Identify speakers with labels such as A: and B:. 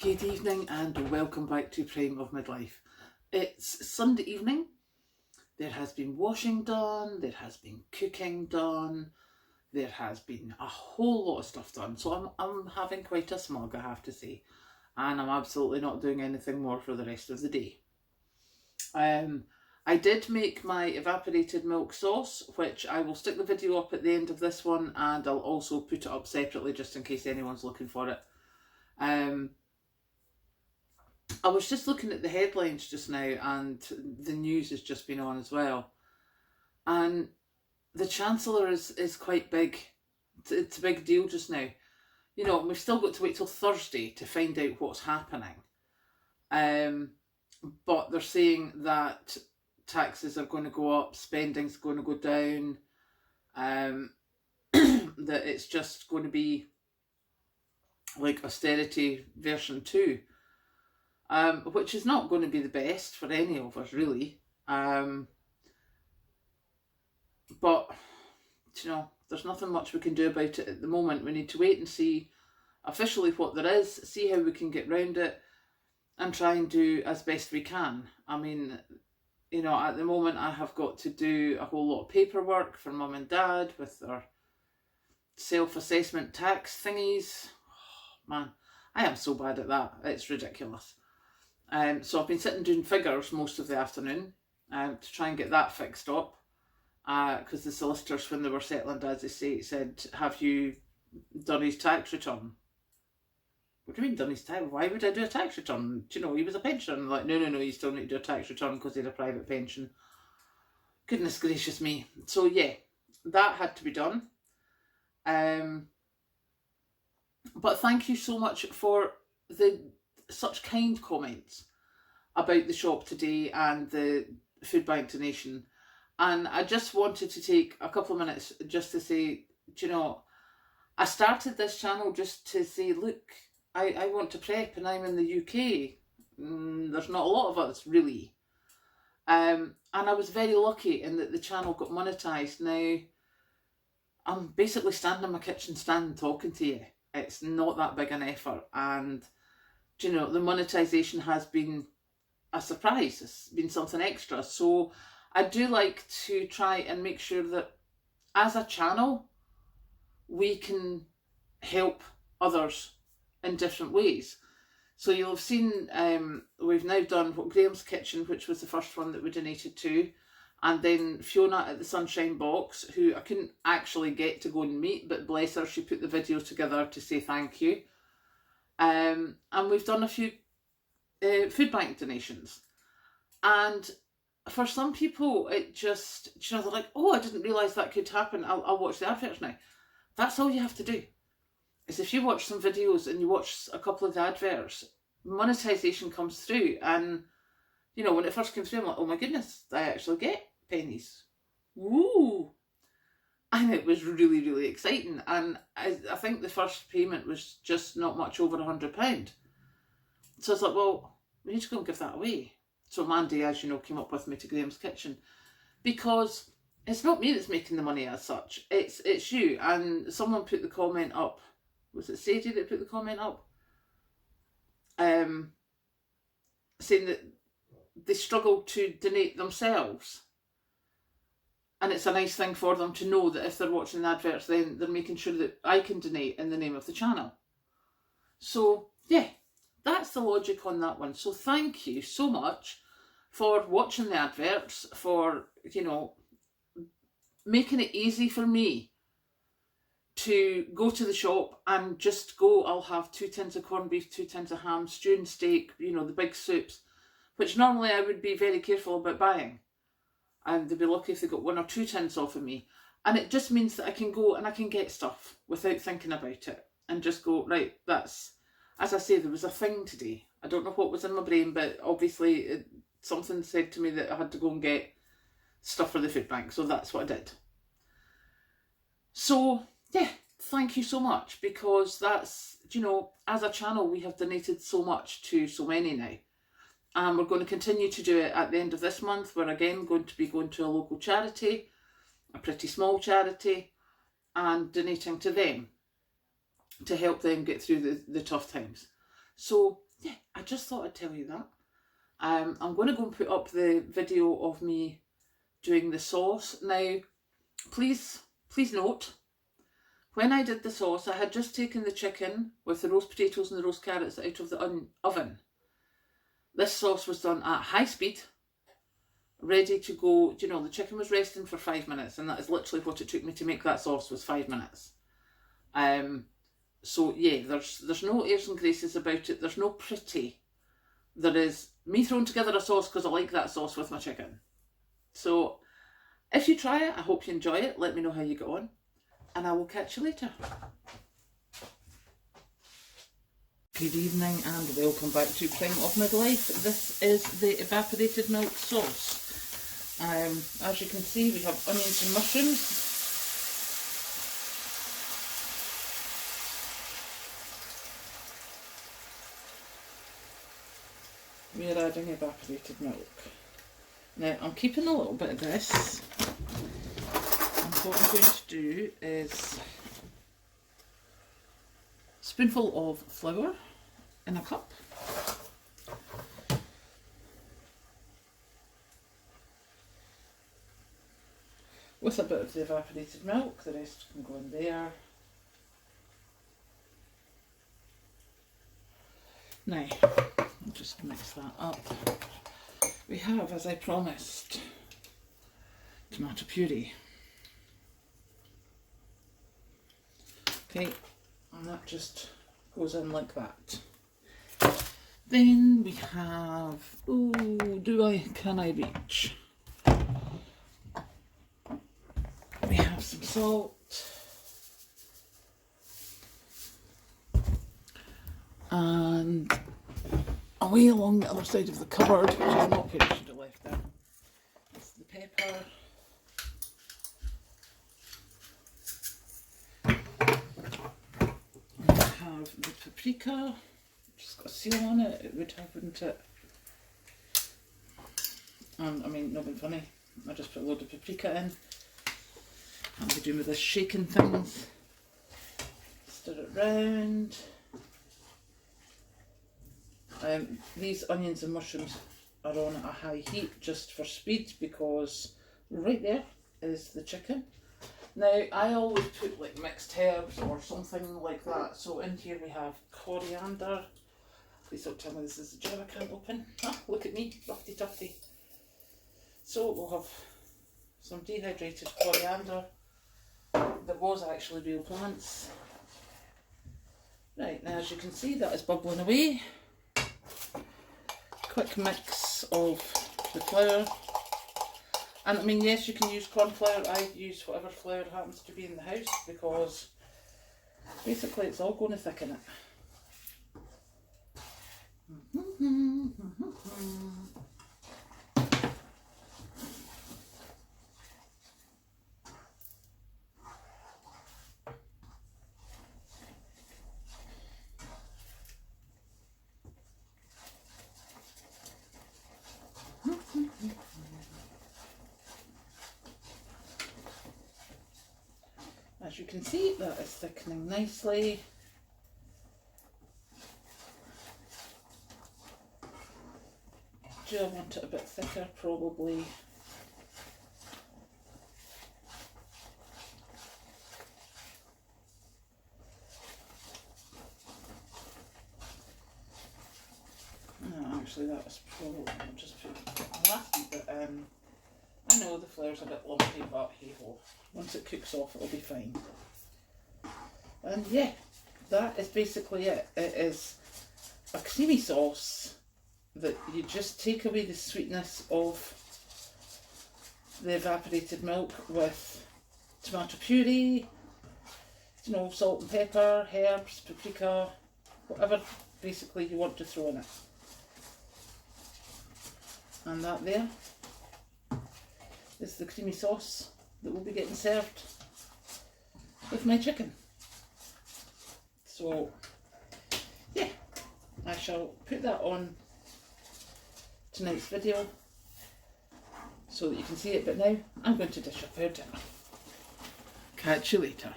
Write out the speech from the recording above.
A: Good evening and welcome back to Prime of Midlife. It's Sunday evening. There has been washing done, there has been cooking done, there has been a whole lot of stuff done. So I'm having quite a smug, I have to say. And I'm absolutely not doing anything more for the rest of the day. I did make my evaporated milk sauce, which I will stick the video up at the end of this one, and I'll also put it up separately just in case anyone's looking for it. I was just looking at the headlines just now, and the news has just been on as well. And the Chancellor is quite big. It's a big deal just now. You know, we've still got to wait till Thursday to find out what's happening. But they're saying that taxes are going to go up, spending's going to go down, that it's just going to be like austerity version 2. Which is not going to be the best for any of us, really. But, you know, there's nothing much we can do about it at the moment. We need to wait and see officially what there is, see how we can get round it, and try and do as best we can. I mean, you know, at the moment I have got to do a whole lot of paperwork for Mum and Dad with their self-assessment tax thingies. Oh, man, I am so bad at that. It's ridiculous. So I've been sitting doing figures most of the afternoon to try and get that fixed up. Because the solicitors, when they were settling Dad's estate, said, have you done his tax return? What do you mean done his tax? Why would I do a tax return? Do you know, he was a pensioner. I'm like, no, you still need to do a tax return because he had a private pension. Goodness gracious me. So yeah, that had to be done. But thank you so much for such kind comments about the shop today and the food bank donation. And I just wanted to take a couple of minutes just to say, do you know, I started this channel just to say, look, I want to prep and I'm in the UK. There's not a lot of us, really. And I was very lucky in that the channel got monetised. Now, I'm basically standing in my kitchen stand talking to you. It's not that big an effort. And, do you know, the monetisation has been a surprise. It's been something extra. So I do like to try and make sure that as a channel, we can help others in different ways. So you'll have seen we've now done Graham's Kitchen, which was the first one that we donated to, and then Fiona at the Sunshine Box, who I couldn't actually get to go and meet, but bless her, she put the video together to say thank you. And we've done a few food bank donations. And for some people, it just, you know, they're like, oh, I didn't realise that could happen. I'll watch the adverts now. That's all you have to do. Is if you watch some videos and you watch a couple of the adverts, monetisation comes through. And, you know, when it first came through, I'm like, oh my goodness, I actually get pennies. Woo! And it was really, really exciting. And I think the first payment was just not much over £100. So I was like, well, we need to go and give that away. So Mandy, as you know, came up with me to Graham's Kitchen. Because it's not me that's making the money as such. It's you. And someone put the comment up. Was it Sadie that put the comment up? Saying that they struggle to donate themselves. And it's a nice thing for them to know that if they're watching the adverts, then they're making sure that I can donate in the name of the channel. So, yeah, that's the logic on that one. So thank you so much for watching the adverts, for, you know, making it easy for me to go to the shop and just go, I'll have 2 tins of corned beef, 2 tins of ham, stew and steak, you know, the big soups, which normally I would be very careful about buying. And they'd be lucky if they got 1 or 2 tins off of me. And it just means that I can go and I can get stuff without thinking about it. And just go, right, that's, as I say, there was a thing today. I don't know what was in my brain, but obviously something said to me that I had to go and get stuff for the food bank. So that's what I did. So, yeah, thank you so much, because that's, you know, as a channel, we have donated so much to so many now. And we're going to continue to do it at the end of this month. We're again going to be going to a local charity, a pretty small charity, and donating to them to help them get through the tough times. So yeah, I just thought I'd tell you that. I'm going to go and put up the video of me doing the sauce. Now, please note, when I did the sauce, I had just taken the chicken with the roast potatoes and the roast carrots out of the oven. This sauce was done at high speed, ready to go. You know, the chicken was resting for 5 minutes, and that is literally what it took me to make that sauce, was 5 minutes. So yeah, there's no airs and graces about it. There's no pretty. There is me throwing together a sauce because I like that sauce with my chicken. So if you try it, I hope you enjoy it. Let me know how you get on, and I will catch you later. Good evening and welcome back to Prime of Midlife. This is the evaporated milk sauce. As you can see, we have onions and mushrooms. We are adding evaporated milk. Now I'm keeping a little bit of this, and what I'm going to do is a spoonful of flour in a cup. With a bit of the evaporated milk, the rest can go in there. Now, I'll just mix that up. We have, as I promised, tomato puree. Okay, and that just goes in like that. Then we have, can I reach? We have some salt. And away along the other side of the cupboard, which is not where I should have left there, is the pepper. We have the paprika, just got a seal on it. It would have, wouldn't it? And I mean, not being funny, I just put a load of paprika in. I'll be doing with this shaking things. Stir it round. These onions and mushrooms are on a high heat just for speed, because right there is the chicken. Now I always put like mixed herbs or something like that. So in here we have coriander. Please don't tell me this is a jar I can't open. Ah, look at me, roughy tufty. So we'll have some dehydrated coriander. There was actually real plants. Right, now as you can see, that is bubbling away. Quick mix of the flour, and I mean, yes, you can use corn flour. I use whatever flour happens to be in the house, because basically it's all going to thicken it. As you can see, that is thickening nicely. Do I want it a bit thicker? Probably. No, actually that was probably, I'll just put a last bit. I know the flour's a bit lumpy, but hey ho, once it cooks off it'll be fine. And yeah, that is basically it. It is a creamy sauce that you just take away the sweetness of the evaporated milk with tomato puree, you know, salt and pepper, herbs, paprika, whatever basically you want to throw in it. And that there is the creamy sauce that will be getting served with my chicken. So yeah, I shall put that on tonight's video so that you can see it, but now I'm going to dish up our dinner. Catch you later.